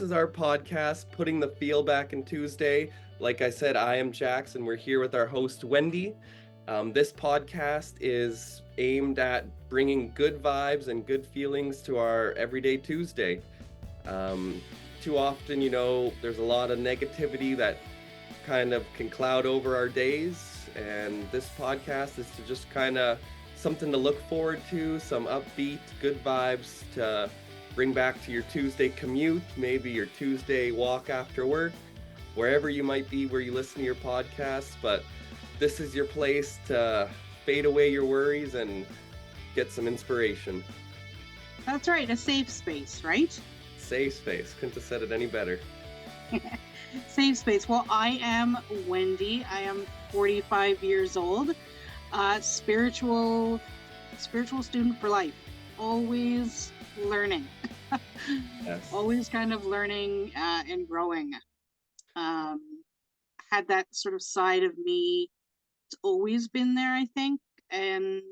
is our podcast, Putting the Feel Back in Tuesday. Like I said, I am Jax, and we're here with our host, Wendy. This podcast is aimed at bringing good vibes and good feelings to our everyday Tuesday. Um, Too often, there's a lot of negativity that kind of can cloud over our days, and this podcast is to just kind of something to look forward to, some upbeat, good vibes to bring back to your Tuesday commute, maybe your Tuesday walk after work, wherever you might be where you listen to your podcasts. But this is your place to fade away your worries and get some inspiration. That's right, a safe space, right? Safe space. Couldn't have said it any better. Safe space. Well, I am Wendy. I am 45 years old. Spiritual student for life. Always learning. Yes. Always kind of learning and growing. Had that sort of side of me. It's always been there, I think. And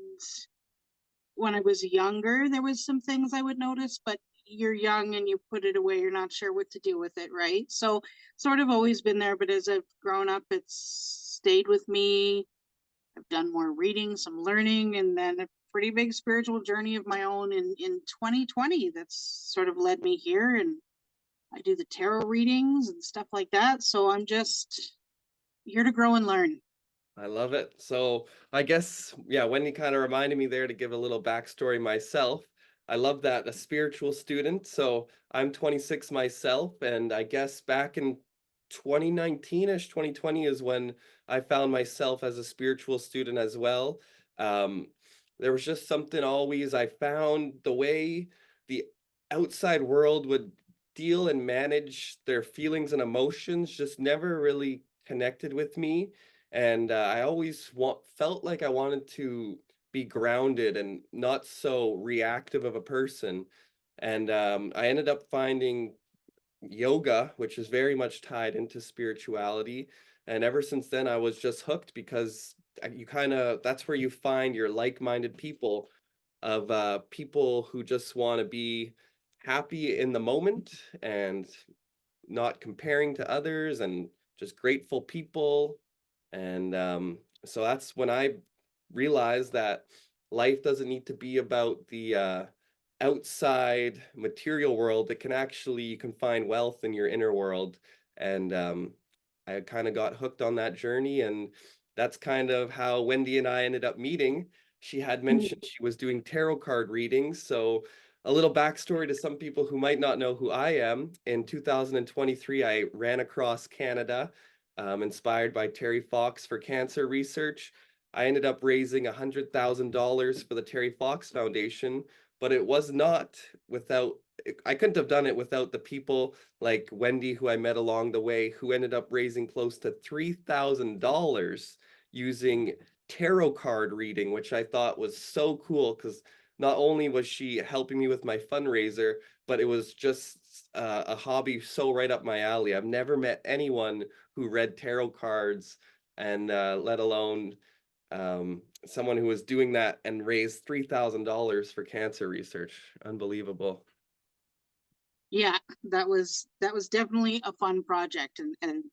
when I was younger, there was some things I would notice, but you're young and you put it away, you're not sure what to do with it, right? So sort of always been there, but as I've grown up, it's stayed with me. I've done more reading, some learning, and then a pretty big spiritual journey of my own in 2020 that's sort of led me here. And I do the tarot readings and stuff like that. So I'm just here to grow and learn. I love it. So I guess, yeah, Wendy kind of reminded me there to give a little backstory myself. I love that, a spiritual student. So I'm 26 myself, and I guess back in 2019-ish, 2020 is when I found myself as a spiritual student as well. Um, there was just something always I found the way the outside world would deal and manage their feelings and emotions just never really connected with me, and I always felt like I wanted to be grounded and not so reactive of a person. And I ended up finding yoga, which is very much tied into spirituality. And ever since then, I was just hooked because you kind of that's where you find your like-minded people, of people who just want to be happy in the moment and not comparing to others, and just grateful people. And so that's when I realized that life doesn't need to be about the outside material world. It can actually, you can find wealth in your inner world. And I kind of got hooked on that journey. And that's kind of how Wendy and I ended up meeting. She had mentioned she was doing tarot card readings. So a little backstory to some people who might not know who I am. In 2023, I ran across Canada, inspired by Terry Fox for cancer research. I ended up raising $100,000 for the Terry Fox Foundation, but it was not without, I couldn't have done it without the people like Wendy, who I met along the way, who ended up raising close to $3,000 using tarot card reading, which I thought was so cool because not only was she helping me with my fundraiser, but it was just a hobby so right up my alley. I've never met anyone who read tarot cards, and let alone someone who was doing that and raised $3,000 for cancer research. Unbelievable. Yeah, that was definitely a fun project. And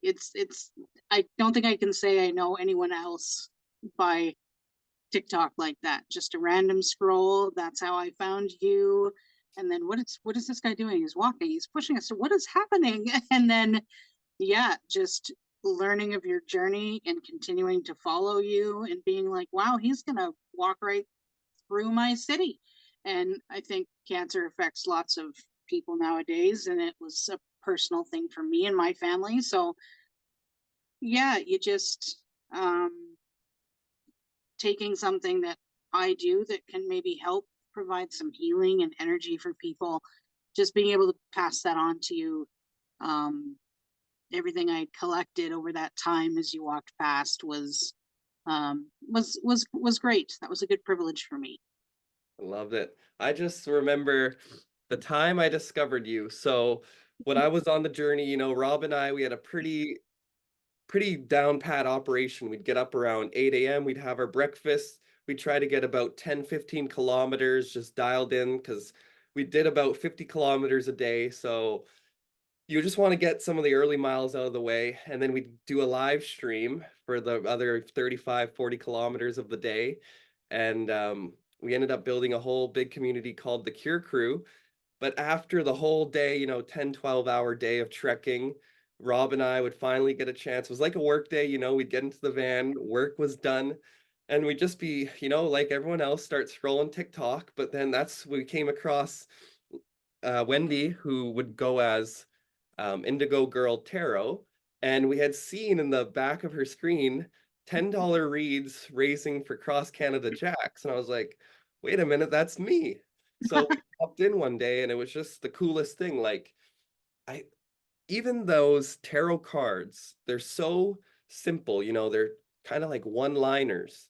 it's I don't think I can say I know anyone else by TikTok like that. Just a random scroll. That's how I found you. And then what is this guy doing? He's walking, he's pushing us. So what is happening? And then yeah, just learning of your journey and continuing to follow you and being like, wow, he's gonna walk right through my city. And I think cancer affects lots of people nowadays, and it was a personal thing for me and my family. So yeah, you just taking something that I do that can maybe help provide some healing and energy for people, just being able to pass that on to you. Um, Everything I collected over that time as you walked past was great. That was a good privilege for me. I loved it. I just remember the time I discovered you. So when I was on the journey, Rob and I, we had a pretty down pat operation. We'd get up around 8 a.m. We'd have our breakfast. We'd try to get about 10, 15 kilometers just dialed in because we did about 50 kilometers a day. So you just want to get some of the early miles out of the way. And then we do a live stream for the other 35, 40 kilometers of the day. And we ended up building a whole big community called the Cure Crew. But after the whole day, 10, 12-hour day of trekking, Rob and I would finally get a chance. It was like a work day, we'd get into the van, work was done, and we'd just be, like everyone else, start scrolling TikTok. But then we came across Wendy, who would go as Indigo Girl Tarot. And we had seen in the back of her screen $10 reads raising for Cross Canada Jacks. And I was like, wait a minute, that's me. So we popped in one day and it was just the coolest thing. Like, I even those tarot cards, they're so simple, they're kind of like one-liners.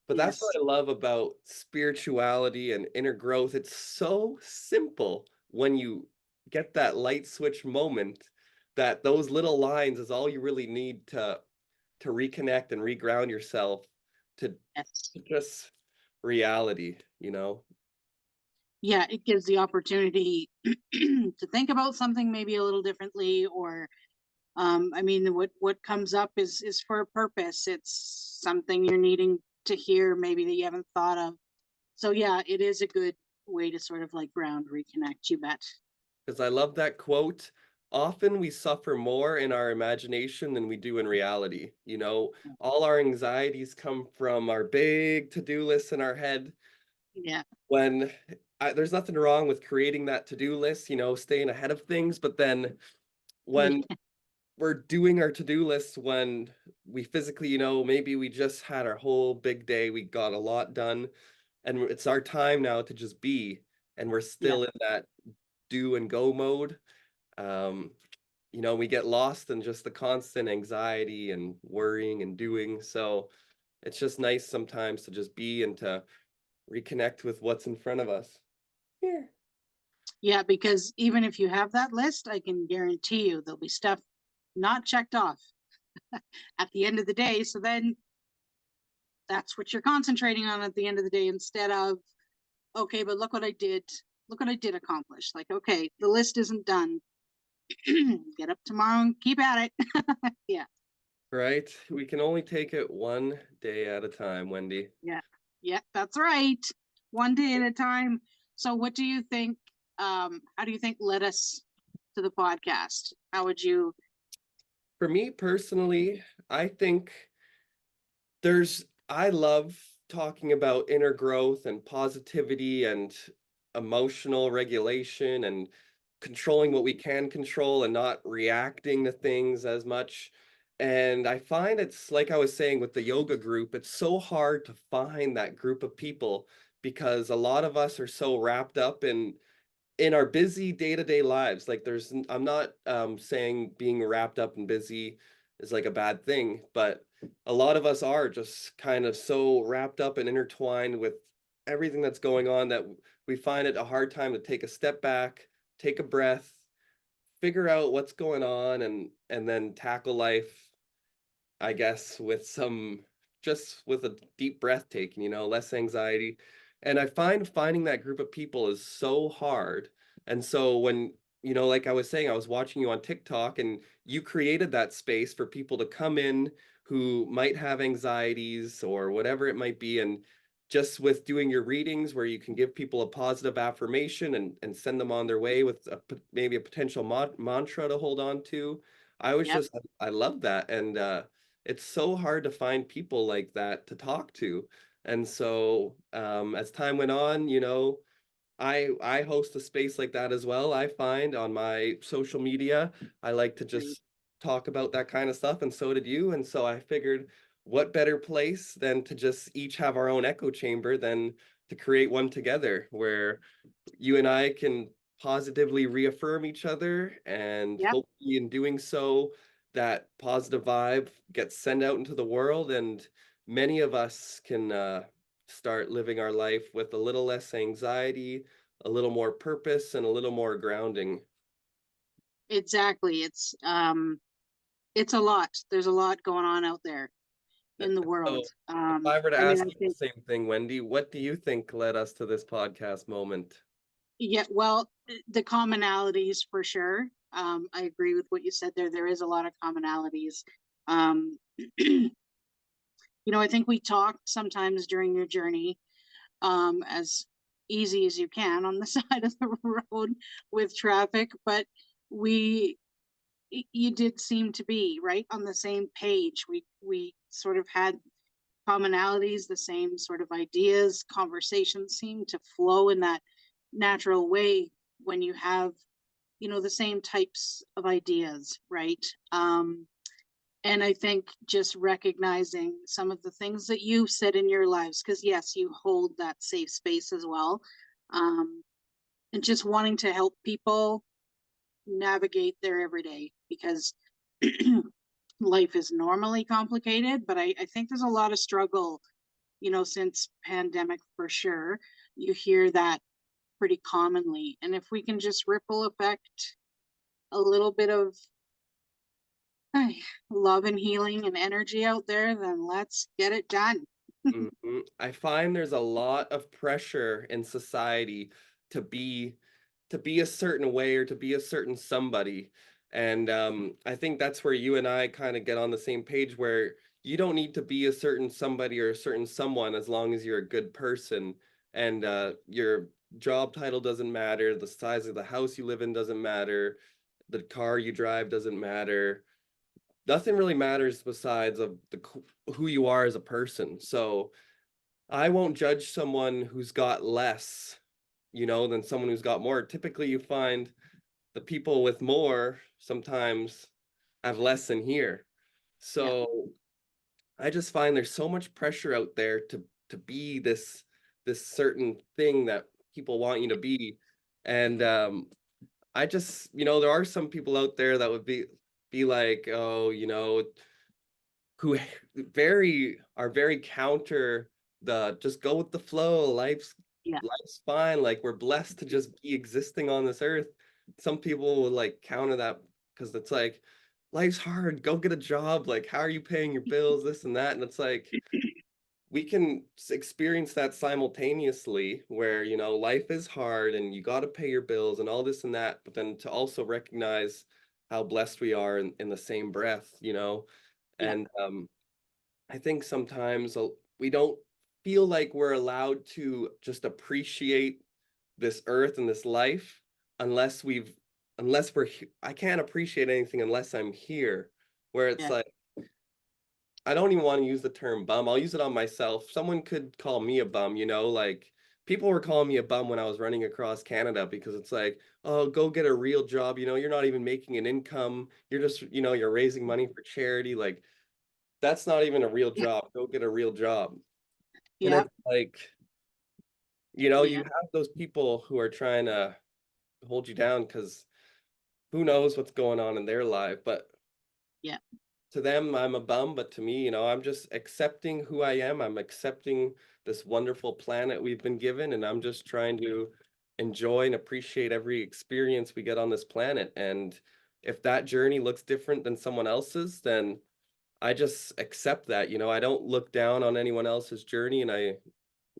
But that's what Yes. I love about spirituality and inner growth. It's so simple when you get that light switch moment that those little lines is all you really need to reconnect and reground yourself to Yes. just reality. Yeah, it gives the opportunity to think about something maybe a little differently, or I mean, what comes up is for a purpose. It's something you're needing to hear, maybe that you haven't thought of. So yeah, it is a good way to sort of like ground, reconnect. You bet. Because I love that quote. Often we suffer more in our imagination than we do in reality. All our anxieties come from our big to-do lists in our head. Yeah. When there's nothing wrong with creating that to-do list, staying ahead of things, but then when Yeah. we're doing our to-do list, when we physically, maybe we just had our whole big day, we got a lot done, and it's our time now to just be, and we're Yeah. still in that do and go mode. um, we get lost in just the constant anxiety and worrying and doing. So it's just nice sometimes to just be and to reconnect with what's in front of us. Here. Yeah, because even if you have that list, I can guarantee you there'll be stuff not checked off at the end of the day. So then that's what you're concentrating on at the end of the day, instead of, okay, but look what I did. Look what I did accomplish. Like, okay, the list isn't done. Get up tomorrow and keep at it. Yeah. Right? We can only take it one day at a time, Wendy. Yeah. Yeah, that's right. One day at a time. So what do you think? How do you think led us to the podcast? How would you? For me personally, I think I love talking about inner growth and positivity and emotional regulation and controlling what we can control and not reacting to things as much. And I find it's like I was saying with the yoga group, it's so hard to find that group of people because a lot of us are so wrapped up in our busy day-to-day lives. Like I'm not saying being wrapped up and busy is like a bad thing, but a lot of us are just kind of so wrapped up and intertwined with everything that's going on that we find it a hard time to take a step back, take a breath, figure out what's going on, and then tackle life, I guess, just with a deep breath taking, less anxiety. And I find finding that group of people is so hard. And so when, like I was saying, I was watching you on TikTok and you created that space for people to come in who might have anxieties or whatever it might be. And just with doing your readings where you can give people a positive affirmation and send them on their way with maybe a potential mantra to hold on to. Yep. I love that. And it's so hard to find people like that to talk to. And so as time went on, I host a space like that as well. I find on my social media, I like to Great. just talk about that kind of stuff, and so did you. And so I figured, what better place than to just each have our own echo chamber than to create one together where you and I can positively reaffirm each other, and Yep. hopefully in doing so, that positive vibe gets sent out into the world, and many of us can start living our life with a little less anxiety, a little more purpose, and a little more grounding. Exactly. It's a lot. There's a lot going on out there in the So world. if I were to I mean, ask I you the think same thing, Wendy, what do you think led us to this podcast moment? Yeah, well, the commonalities for sure. I agree with what you said there. There is a lot of commonalities. Um, I think we talk sometimes during your journey, as easy as you can on the side of the road with traffic, but we you did seem to be right on the same page. We sort of had commonalities, the same sort of ideas. Conversations seem to flow in that natural way when you have, the same types of ideas, right? And I think just recognizing some of the things that you've said in your lives, because yes, you hold that safe space as well. Um, and just wanting to help people navigate their everyday, because life is normally complicated, but I think there's a lot of struggle, since pandemic for sure. You hear that pretty commonly. And if we can just ripple effect a little bit of love and healing and energy out there, then let's get it done. Mhm. I find there's a lot of pressure in society to be to be a certain way or to be a certain somebody. And I think that's where you and I kind of get on the same page where you don't need to be a certain somebody or a certain someone as long as you're a good person. And your job title doesn't matter, the size of the house you live in doesn't matter, the car you drive doesn't matter. Nothing really matters besides of who you are as a person. So I won't judge someone who's got less, than someone who's got more. Typically, you find the people with more sometimes have less in here. Yeah, So I just find there's so much pressure out there to be this certain thing that people want you to be. And I just, there are some people out there that would be like, oh, who very counter the just go with the flow. yeah, Life's fine. Like we're blessed to just be existing on this earth. Some people will like counter that because it's like life's hard. Go get a job. Like how are you paying your bills? This and that. And it's like we can experience that simultaneously where life is hard and you got to pay your bills and all this and that, but then to also recognize how blessed we are in the same breath. yeah, And I think sometimes we don't feel like we're allowed to just appreciate this earth and this life unless I can't appreciate anything unless I'm here. Where it's yeah, like, I don't even want to use the term bum. I'll use it on myself. Someone could call me a bum, like people were calling me a bum when I was running across Canada because it's like, oh, go get a real job. You're not even making an income. You're just, you're raising money for charity. Like, that's not even a real yeah, job. Go get a real job. And yeah, it's like, you yeah, have those people who are trying to hold you down because who knows what's going on in their life. But yeah, to them, I'm a bum. But to me, I'm just accepting who I am. I'm accepting this wonderful planet we've been given. And I'm just trying to enjoy and appreciate every experience we get on this planet. And if that journey looks different than someone else's, then I just accept that. I don't look down on anyone else's journey, and I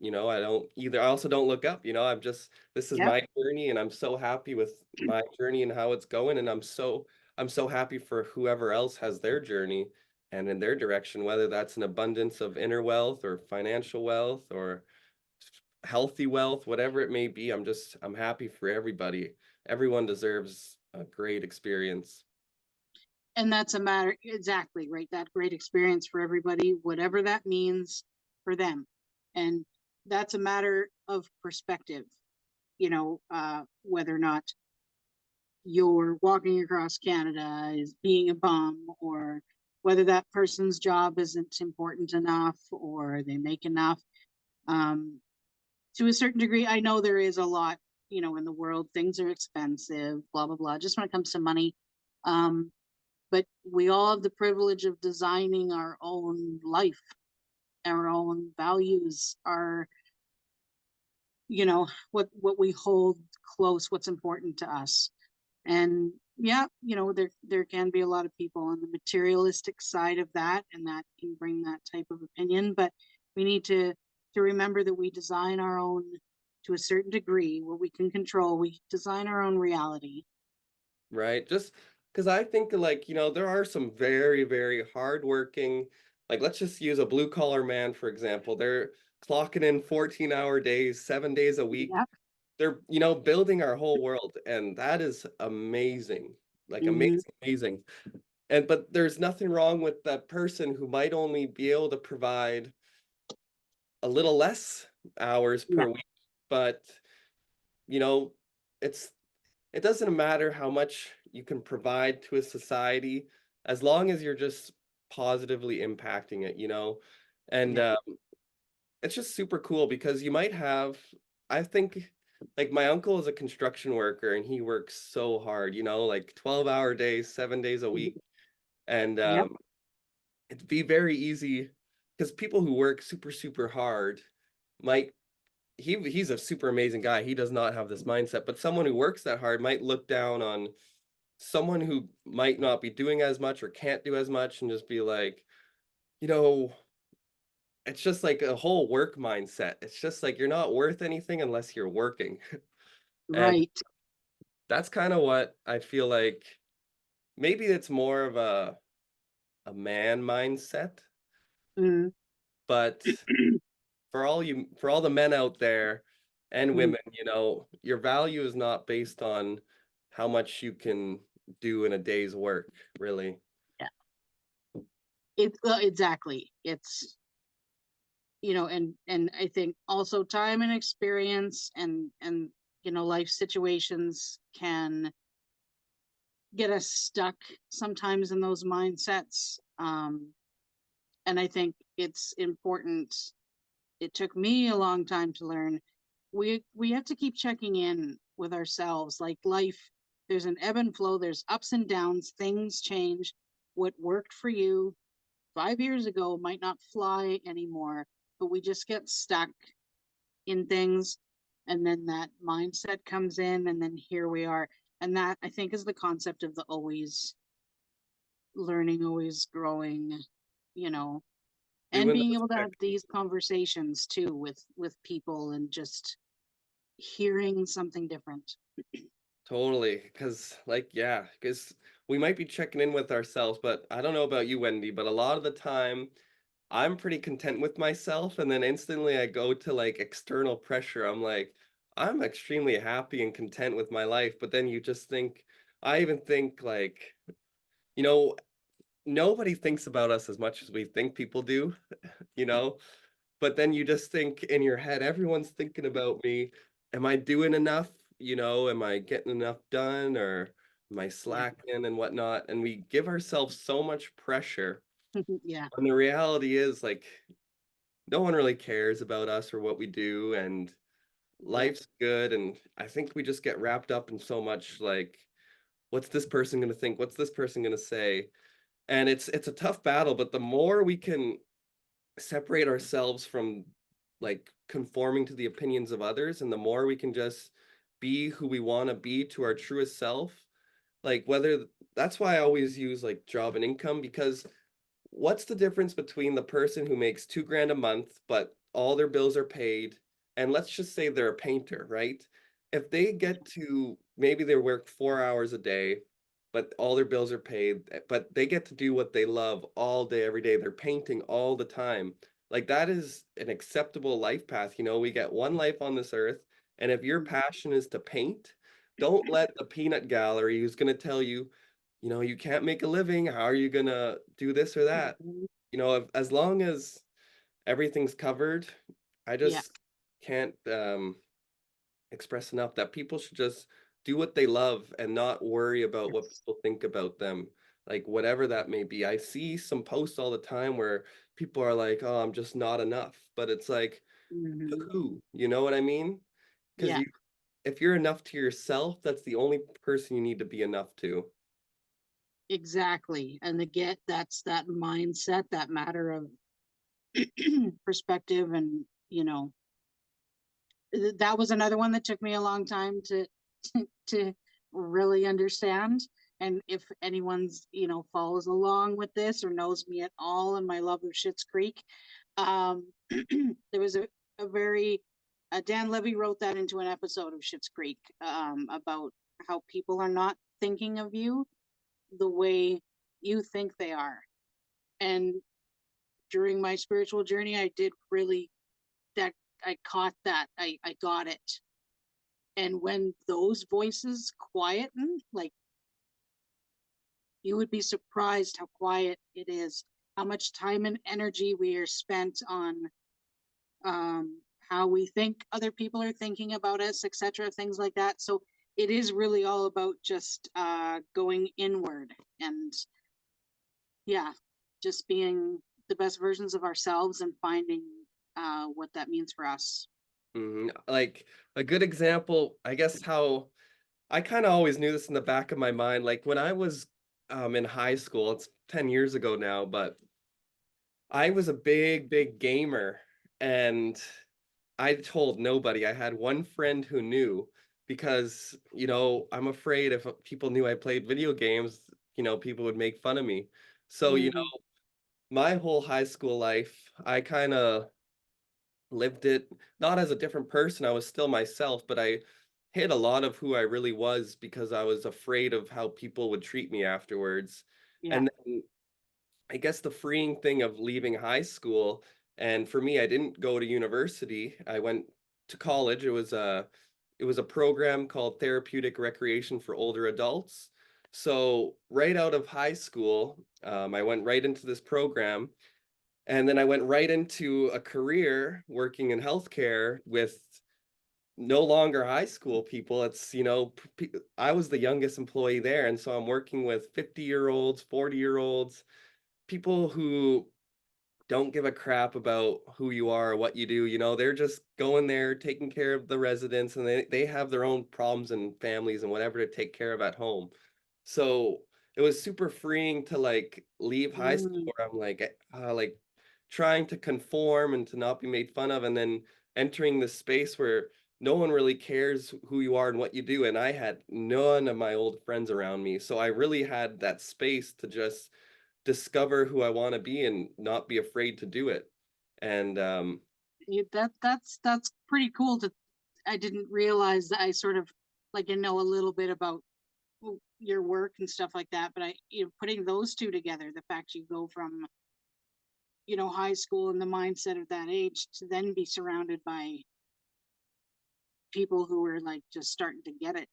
don't either. I also don't look up. This is yeah, my journey, and I'm so happy with my journey and how it's going, and I'm so happy for whoever else has their journey and in their direction, whether that's an abundance of inner wealth or financial wealth or healthy wealth, whatever it may be. I'm happy for everybody. Everyone deserves a great experience. and that's a matter, exactly right, that great experience for everybody, whatever that means for them. And that's a matter of perspective, whether or not you're walking across Canada is being a bum, or whether that person's job isn't important enough or they make enough. um, to a certain degree, I know there is a lot, in the world, things are expensive, blah, blah, blah, just when it comes to money. Um, but we all have the privilege of designing our own life, our own values, our, what we hold close, what's important to us. And yeah, there can be a lot of people on the materialistic side of that, and that can bring that type of opinion. But we need to remember that we design our own. to a certain degree where we can control, we design our own reality. Right? Just because I think like, there are some very, very hardworking, like let's just use a blue collar man, for example. They're clocking in 14-hour days, 7 days a week. Yeah. They're, building our whole world, and that is amazing. Like Hmm. amazing, amazing. And but there's nothing wrong with that person who might only be able to provide a little less hours Yeah. per week, but you know, it's it doesn't matter how much you can provide to a society as long as you're just positively impacting it. And Yeah. it's just super cool because you might have, I think, like my uncle is a construction worker and he works so hard, like 12-hour days, 7 days a Mhm. week. And Yep. it'd be very easy because people who work super, super hard might he's a super amazing guy. He does not have this mindset, but someone who works that hard might look down on someone who might not be doing as much or can't do as much and just be like, you know, it's just like a whole work mindset. It's just like you're not worth anything unless you're working. And Right. that's kind of what I feel like maybe it's more of a man mindset, Mm. but for all the men out there and Mm. women, your value is not based on how much you can do in a day's work, really. Yeah. Exactly. It's, and I think also time and experience and life situations can get us stuck sometimes in those mindsets. And I think it's important. It took me a long time to learn. We have to keep checking in with ourselves. Like life, there's an ebb and flow, there's ups and downs, things change. What worked for you 5 years ago might not fly anymore, but we just get stuck in things. And then that mindset comes in, and then here we are. And that I think is the concept of the always learning, always growing, you know, and Doing being those able to check have these conversations too with people and just hearing something different. Totally, because yeah, because we might be checking in with ourselves, but I don't know about you, Wendy, but a lot of the time I'm pretty content with myself, and then instantly I go to like external pressure. I'm like, I'm extremely happy and content with my life, but then you just think, I even think like, you know, nobody thinks about us as much as we think people do, you know? But then you just think in your head, everyone's thinking about me. Am I doing enough? Am I getting enough done or am I Yeah. slacking and whatnot? And we give ourselves so much pressure. Yeah. And the reality is, like, no one really cares about us or what we do. And Yeah. life's good. And I think we just get wrapped up in so much, like, what's this person going to think? What's this person going to say? And it's a tough battle, but the more we can separate ourselves from like conforming to the opinions of others and the more we can just be who we want to be to our truest self, like whether that's why I always use like job and income, because what's the difference between the person who makes 2 grand a month but all their bills are paid, and let's just say they're a painter, right? If they get to maybe they work 4 hours a day but all their bills are paid, but they get to do what they love all day every day, they're painting all the time, like that is an acceptable life path. We get one life on this earth, and if your passion is to paint, don't let the peanut gallery who's going to tell you, you can't make a living. How are you gonna do this or that? Mhm. As long as everything's covered, I Yeah. just can't express enough that people should just do what they love and not worry about what Yes. people think about them, like whatever that may be. I see some posts all the time where people are like, "Oh, I'm just not enough," but it's like, to Hmm. who? You know what I mean? Because Yeah. if you're enough to yourself, that's the only person you need to be enough to. Exactly. And that's that mindset, that matter of perspective, and that was another one that took me a long time to really understand. And if anyone's follows along with this or knows me at all in my love of Schitt's Creek, um there was a very Dan Levy wrote that into an episode of Schitt's Creek, about how people are not thinking of you the way you think they are. And during my spiritual journey, I did really that. I caught that. I got it. And when those voices quieten, like, you would be surprised how quiet it is, how much time and energy we are spent on how we think other people are thinking about us, etc., things like that. So it is really all about just going inward and, yeah, just being the best versions of ourselves and finding what that means for us. Like a good example, I guess how I kind of always knew this in the back of my mind. Like when I was in high school, it's 10 years ago now, but I was a big gamer and I told nobody. I had one friend who knew because, I'm afraid if people knew I played video games, people would make fun of me. So, Mm, my whole high school life, I kind of lived it not as a different person. I was still myself, but I hid a lot of who I really was because I was afraid of how people would treat me afterwards. yeah. And then I guess the freeing thing of leaving high school, and for me, I didn't go to university. I went to college. It was a program called Therapeutic Recreation for Older Adults. So right out of high school, I went right into this program, and then I went right into a career working in healthcare with no longer high school people. I was the youngest employee there, and so I'm working with 50-year-olds, 40-year-olds, people who don't give a crap about who you are or what you do. They're just going there, taking care of the residents, and they have their own problems and families and whatever to take care of at home. So it was super freeing to like leave high school Mm, where I'm like trying to conform and to not be made fun of, and then entering this space where no one really cares who you are and what you do. And I had none of my old friends around me. So I really had that space to just discover who I want to be and not be afraid to do it. And that's pretty cool. To I didn't realize that. I sort of, like, know a little bit about your work and stuff like that, but putting those two together, the fact you go from, high school and the mindset of that age to then be surrounded by people who are like just starting to get it.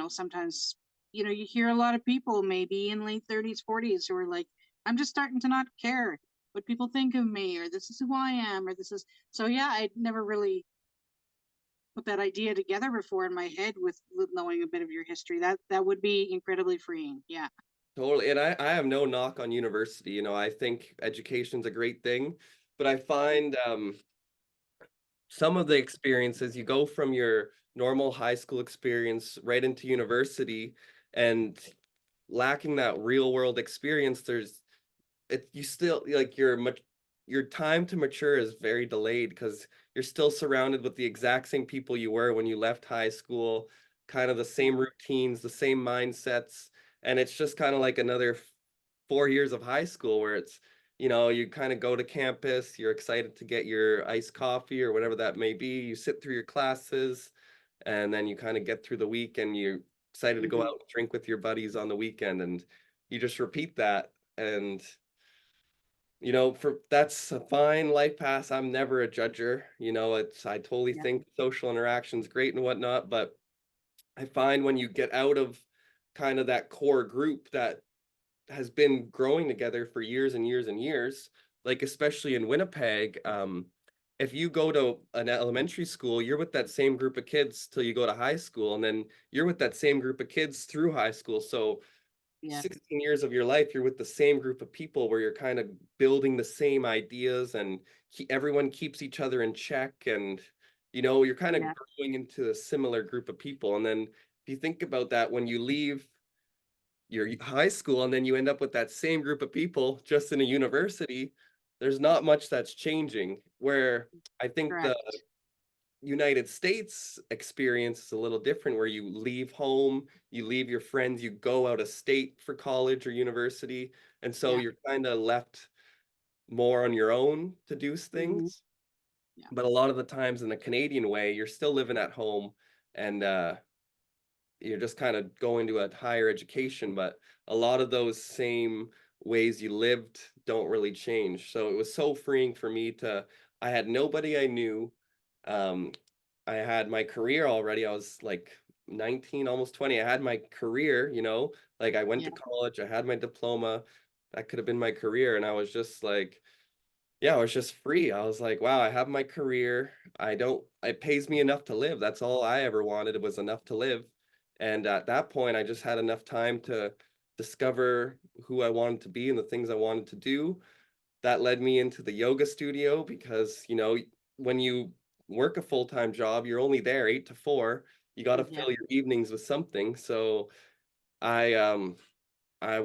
Sometimes, you hear a lot of people maybe in late 30s, 40s who are like, I'm just starting to not care what people think of me, or this is who I am, or this is. So yeah, I'd never really put that idea together before in my head with knowing a bit of your history. That would be incredibly freeing. Yeah. totally. And I have no knock on university. I think education's a great thing, but I find some of the experiences you go from your normal high school experience right into university, and lacking that real world experience, you still like your time to mature is very delayed because you're still surrounded with the exact same people you were when you left high school, kind of the Yeah. same routines, the same mindsets, and it's just kind of like another 4 years of high school where you kind of go to campus, you're excited to get your iced coffee or whatever that may be, you sit through your classes, and then you kind of get through the week and you're excited to go out Hmm. and drink with your buddies on the weekend, and you just repeat that. And for that's a fine life path. I'm never a judger. I totally Yeah. think social interaction's great and whatnot, but I find when you get out of kind of that core group that has been growing together for years and years and years, like especially in Winnipeg, if you go to an elementary school, you're with that same group of kids till you go to high school, and then you're with that same group of kids through high school. So Yeah. 16 years of your life, you're with the same group of people where you're kind of building the same ideas, and everyone keeps each other in check. And, you're kind of Yeah. growing into a similar group of people. And then if you think about that, when you leave your high school and then you end up with that same group of people just in a university, there's not much that's changing. Where I think the Correct. United States experience is a little different, where you leave home, you leave your friends, you go out of state for college or university, and so Yeah. you're kind of left more on your own to do Hmm. things. But a lot of the times in the Canadian way, you're still living at home and you're just kind of going to a higher education, but a lot of those same ways you lived don't really change. So it was so freeing for me to, I had nobody I knew. Um, I had my career already. I was like 19, almost 20. I had my career, like I went Yeah. to college, I had my diploma. That could have been my career. And I was just like, yeah, I was just free. I was like, wow, I have my career. It pays me enough to live. That's all I ever wanted. It was enough to live. And at that point, I just had enough time to discover who I wanted to be and the things I wanted to do. That led me into the yoga studio because, when you work a full-time job, you're only there 8 to 4. You got to Yeah. fill your evenings with something. So I I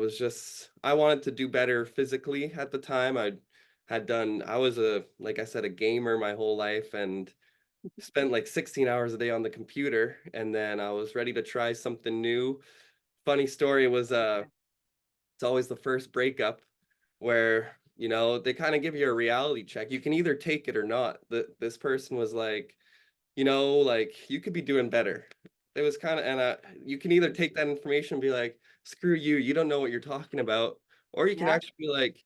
wanted to do better physically at the time. I was like I said, a gamer my whole life and spent like 16 hours a day on the computer. And then I was ready to try something new. Funny story was, it's always the first breakup where, they kind of give you a reality check. You can either take it or not. This person was like, like you could be doing better. It was kind of, and you can either take that information and be like, screw you, you don't know what you're talking about. Or you can Yeah. actually be like,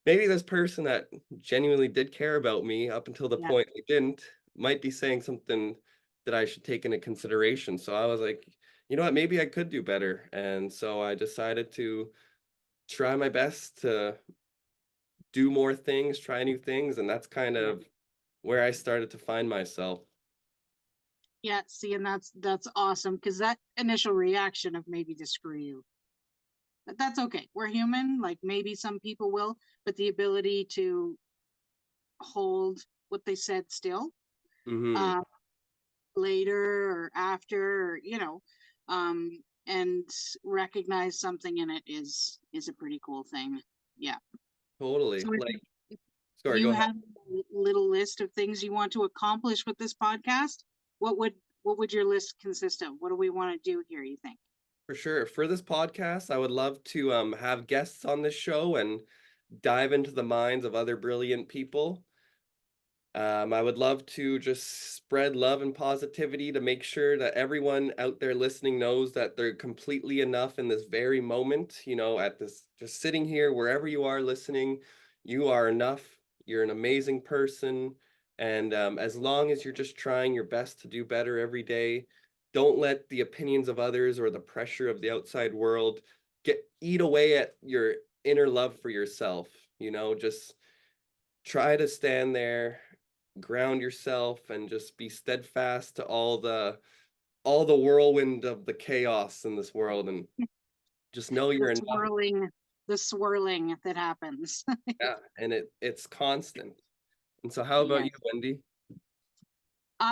maybe this person that genuinely did care about me up until the Yeah. point they didn't might be saying something that I should take into consideration. So I was like, you know what, maybe I could do better. And so I decided to try my best to do more things, try new things. And that's kind Yeah. of where I started to find myself. Yeah. See, and that's awesome because that initial reaction of maybe to screw you, but that's okay. We're human. Like maybe some people will, but the ability to hold what they said still, Hmm. um, later or after, or, um, and recognize something in it is a pretty cool thing. Yeah. Totally. So if Like, if sorry, you go ahead. have a little list of things you want to accomplish with this podcast, what would what would your list consist of? What do we want to do here, you think? For sure. For this podcast, I would love to have guests on this show and dive into the minds of other brilliant people. I would love to just spread love and positivity to make sure that everyone out there listening knows that they're completely enough in this very moment. At this, just sitting here, wherever you are listening, you are enough. You're an amazing person. And as long as you're just trying your best to do better every day, don't let the opinions of others or the pressure of the outside world eat away at your inner love for yourself. Just try to stand there, ground yourself, and just be steadfast to all the whirlwind of the chaos in this world, and just know The you're enough. swirling, the swirling that happens. Yeah, and it's constant. And so how about you, Yes. Wendy?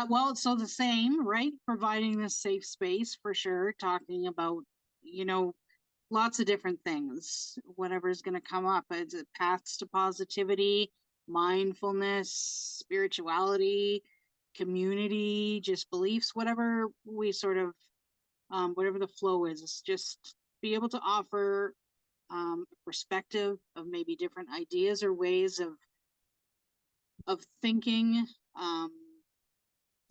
Well, so the same, right? Providing this safe space for sure, talking about, you know, lots of different things, whatever's going to come up. It's paths to positivity, mindfulness, spirituality, community, just beliefs, whatever we sort of, whatever the flow is. It's just be able to offer a perspective of maybe different ideas or ways of thinking, um,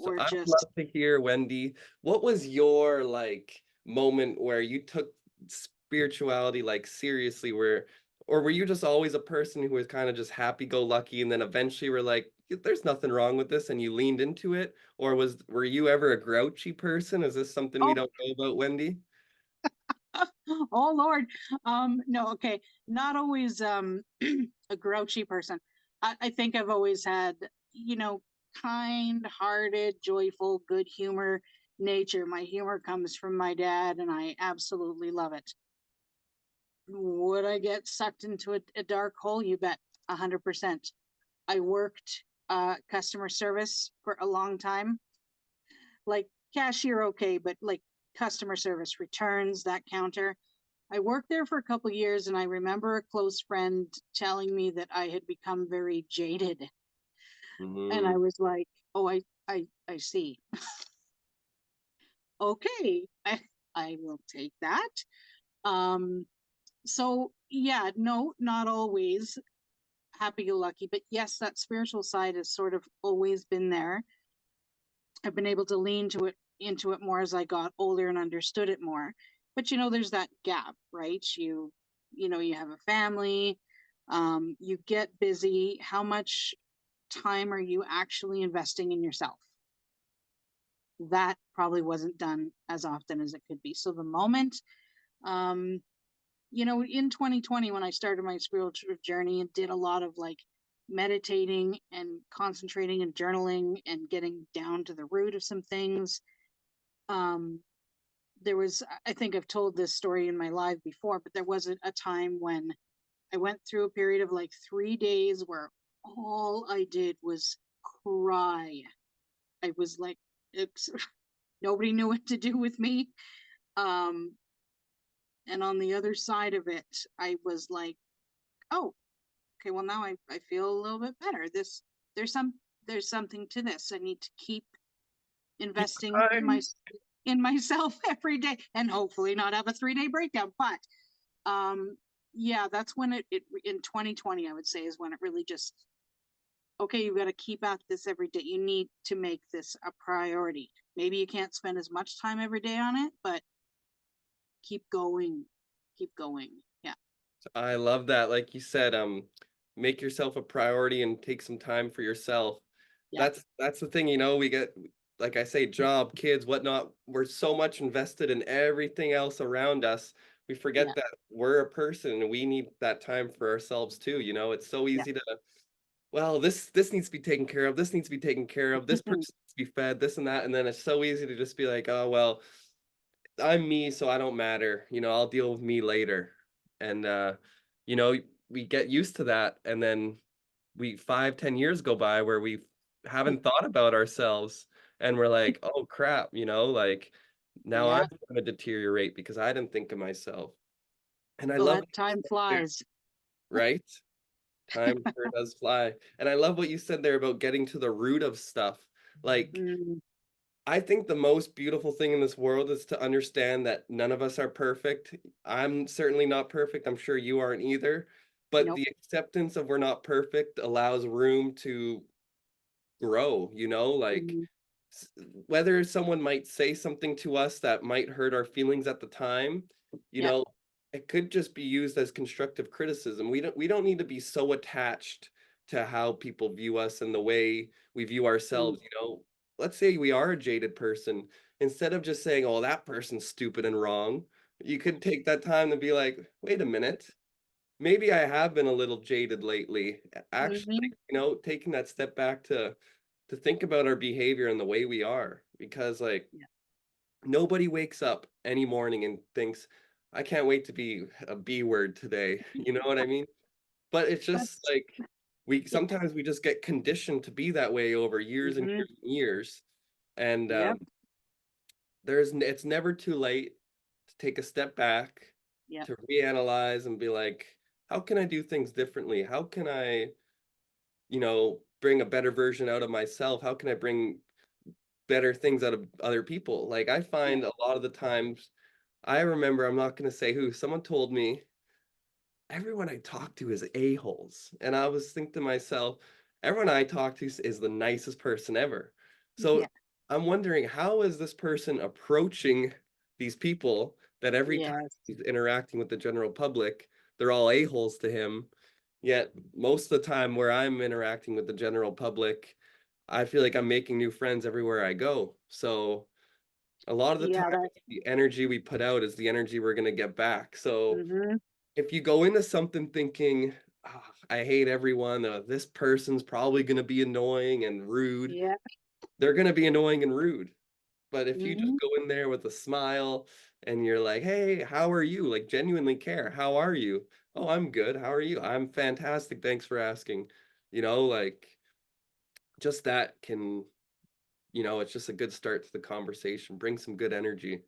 So or I would just love to hear, Wendy, what was your like moment where you took spirituality like seriously, or were you just always a person who was kind of just happy go lucky and then eventually were like, there's nothing wrong with this and you leaned into it? Or were you ever a grouchy person? Is this something we oh don't know about, Wendy? oh Lord. No, okay. Not always a grouchy person. I think I've always had, kind-hearted, joyful, good humor nature. My humor comes from my dad, and I absolutely love it. Would I get sucked into a dark hole? You bet, 100%. I worked customer service for a long time, like cashier, okay, but like customer service returns, that counter. I worked there for a couple years, and I remember a close friend telling me that I had become very jaded, and Hmm. I was like, "Oh, I see. Okay, I will take that." Um, so yeah, no, not always happy-go-lucky, but yes, that spiritual side has sort of always been there. I've been able to lean to it into it more as I got older and understood it more. But there's that gap, right? You have a family, you get busy. How much time are you actually investing in yourself? That probably wasn't done as often as it could be. So the moment, um, in 2020, when I started my spiritual journey and did a lot of like meditating and concentrating and journaling and getting down to the root of some things, um, there was, I think I've told this story in my live before, but there was a time when I went through a period of like 3 days where all I did was cry. I was like, it's, nobody knew what to do with me. Um, and on the other side of it, I was like, oh, okay, well now I feel a little bit better. There's some there's something to this. I need to keep Keep investing crying. in myself every day and hopefully not have a 3-day breakdown. But yeah, that's when it in 2020, I would say, is when it really just, okay, you got to keep at this every day. You need to make this a priority. Maybe you can't spend as much time every day on it, but keep going. Keep going. Yeah. I love that. Like you said, make yourself a priority and take some time for yourself. Yeah. That's the thing, we get, like I say, job, kids, whatnot. We're so much invested in everything else around us. We Yeah. forget that we're a person and we need that time for ourselves too. It's so Yeah. easy to, well, this needs to be taken care of, this needs to be taken care of, this person needs to be fed, this and that. And then it's so easy to just be like, oh well, I'm me, so I don't matter. I'll deal with me later. And you know, we get used to that, and then 5, 10 years go by where we haven't thought about ourselves, and we're like, oh crap, like now I'm Yeah. going to deteriorate because I didn't think of myself. And I Well, love that what you time said there, flies. right? Time sure does fly. And I love what you said there about getting to the root of stuff. Like, Mm, I think the most beautiful thing in this world is to understand that none of us are perfect. I'm certainly not perfect. I'm sure you aren't either. But nope. the acceptance of we're not perfect allows room to grow, like Mm, s- whether someone might say something to us that might hurt our feelings at the time, you yeah. know, it could just be used as constructive criticism. We don't need to be so attached to how people view us and the way we view Mm, ourselves. Let's say we are a jaded person. Instead of just saying, "Oh, that person's stupid and wrong," you could take that time to be like, "Wait a minute. Maybe I have been a little jaded lately." Actually, mhm, taking that step back to think about our behavior and the way we are, because like yeah. nobody wakes up any morning and thinks, I can't wait to be a B word today. You know what I mean? But it's just That's like we yeah. sometimes we just get conditioned to be that way over years and Mhm, years and years. And yep. it's never too late to take a step back, Yep. to reanalyze and be like, how can I do things differently? How can I, bring a better version out of myself? How can I bring better things out of other people? Like I Yeah. find a lot of the times, I remember, I'm not going to say who, someone told me everyone I talk to is a-holes. And I was thinking to myself, everyone I talk to is the nicest person ever. So Yeah. I'm wondering, how is this person approaching these people that every time Yes. he's interacting with the general public, they're all a-holes to him. Yet most of the time where I'm interacting with the general public, I feel like I'm making new friends everywhere I go. So a lot of the time, Yeah. That. the energy we put out is the energy we're going to get back. So Mhm. if you go into something thinking, "Ah, I hate everyone, this person's probably going to be annoying and rude," Yeah. they're going to be annoying and rude. But if you just Mhm. go in there with a smile and you're like, hey, how are you? Like genuinely care. How are you? Oh, I'm good. How are you? I'm fantastic. Thanks for asking. Like just that can, it's just a good start to the conversation. Bring some good energy.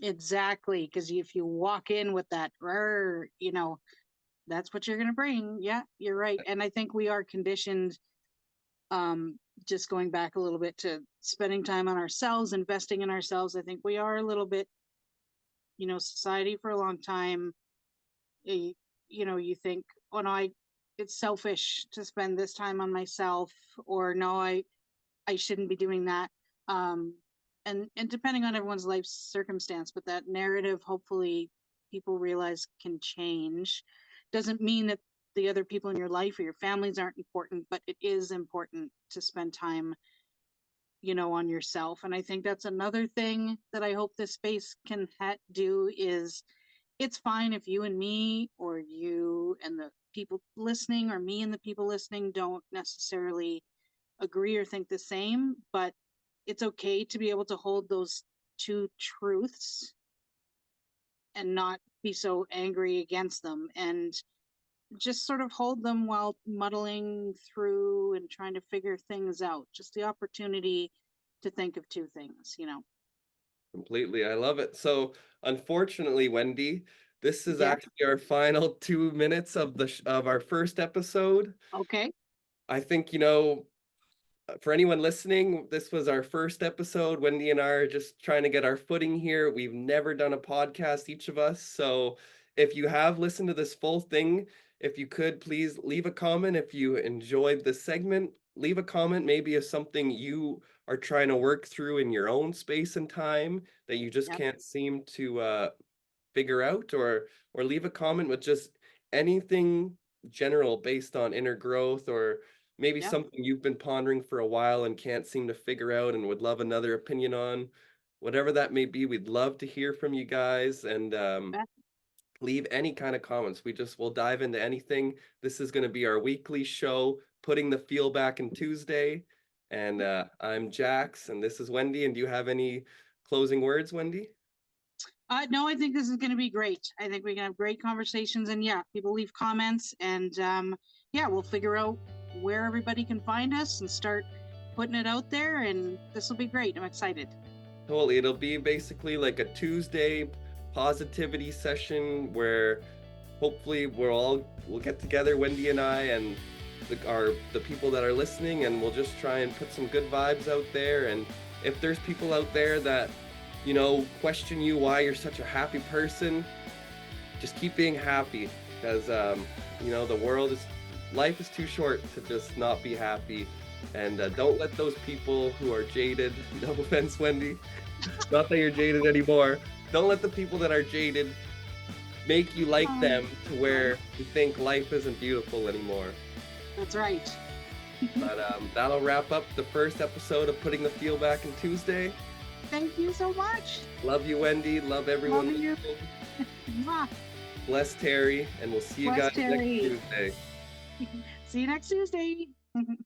Exactly. Because if you walk in with that, that's what you're gonna bring. Yeah, you're right. And I think we are conditioned. Just going back a little bit to spending time on ourselves, investing in ourselves. I think we are a little bit, society for a long time. eh, you think, oh no, it's selfish to spend this time on myself, or no, I shouldn't be doing that. Um, and depending on everyone's life circumstance, but that narrative, hopefully, people realize can change. Doesn't mean that the other people in your life or your families aren't important, but it is important to spend time, on yourself. And I think that's another thing that I hope this space can do is it's fine if you and me, or you and the people listening, or me and the people listening don't necessarily agree or think the same, but it's okay to be able to hold those two truths and not be so angry against them, and just sort of hold them while muddling through and trying to figure things out. Just the opportunity to think of two things. Completely. I love it. So, unfortunately, Wendy, this is Yeah. actually our final 2 minutes of of our first episode. Okay. I think, for anyone listening, this was our first episode. Wendy and I are just trying to get our footing here. We've never done a podcast, each of us. So if you have listened to this full thing, if you could please leave a comment. If you enjoyed this segment, leave a comment. Maybe if something you are trying to work through in your own space and time that you just Yeah. can't seem to figure out, or leave a comment with just anything general based on inner growth, or maybe Yeah. something you've been pondering for a while and can't seem to figure out and would love another opinion on. Whatever that may be, we'd love to hear from you guys, and Yeah. leave any kind of comments. We'll dive into anything. This is going to be our weekly show, putting the feel back in Tuesday. And I'm Jax, and this is Wendy. And do you have any closing words, Wendy? No, I think this is going to be great. I think we can have great conversations, and yeah, people leave comments, and yeah, we'll figure out where everybody can find us and start putting it out there. And this will be great. I'm excited. Totally. It'll be basically like a Tuesday positivity session where hopefully we'll get together, Wendy and I, and the people that are listening, and we'll just try and put some good vibes out there. And if there's people out there that, question you why you're such a happy person, just keep being happy, because the life is too short to just not be happy. And don't let those people who are jaded, no offense, Wendy, not that you're jaded anymore, don't let the people that are jaded make you like Um, them to where you think life isn't beautiful anymore. that's right. But that'll wrap up the first episode of Putting the Feel Back in Tuesday. Thank you so much. Love you, Wendy. Love everyone Love you. listening. Mwah. Bless Terry, and we'll see you Bless guys next Terry. Tuesday. See you next Tuesday.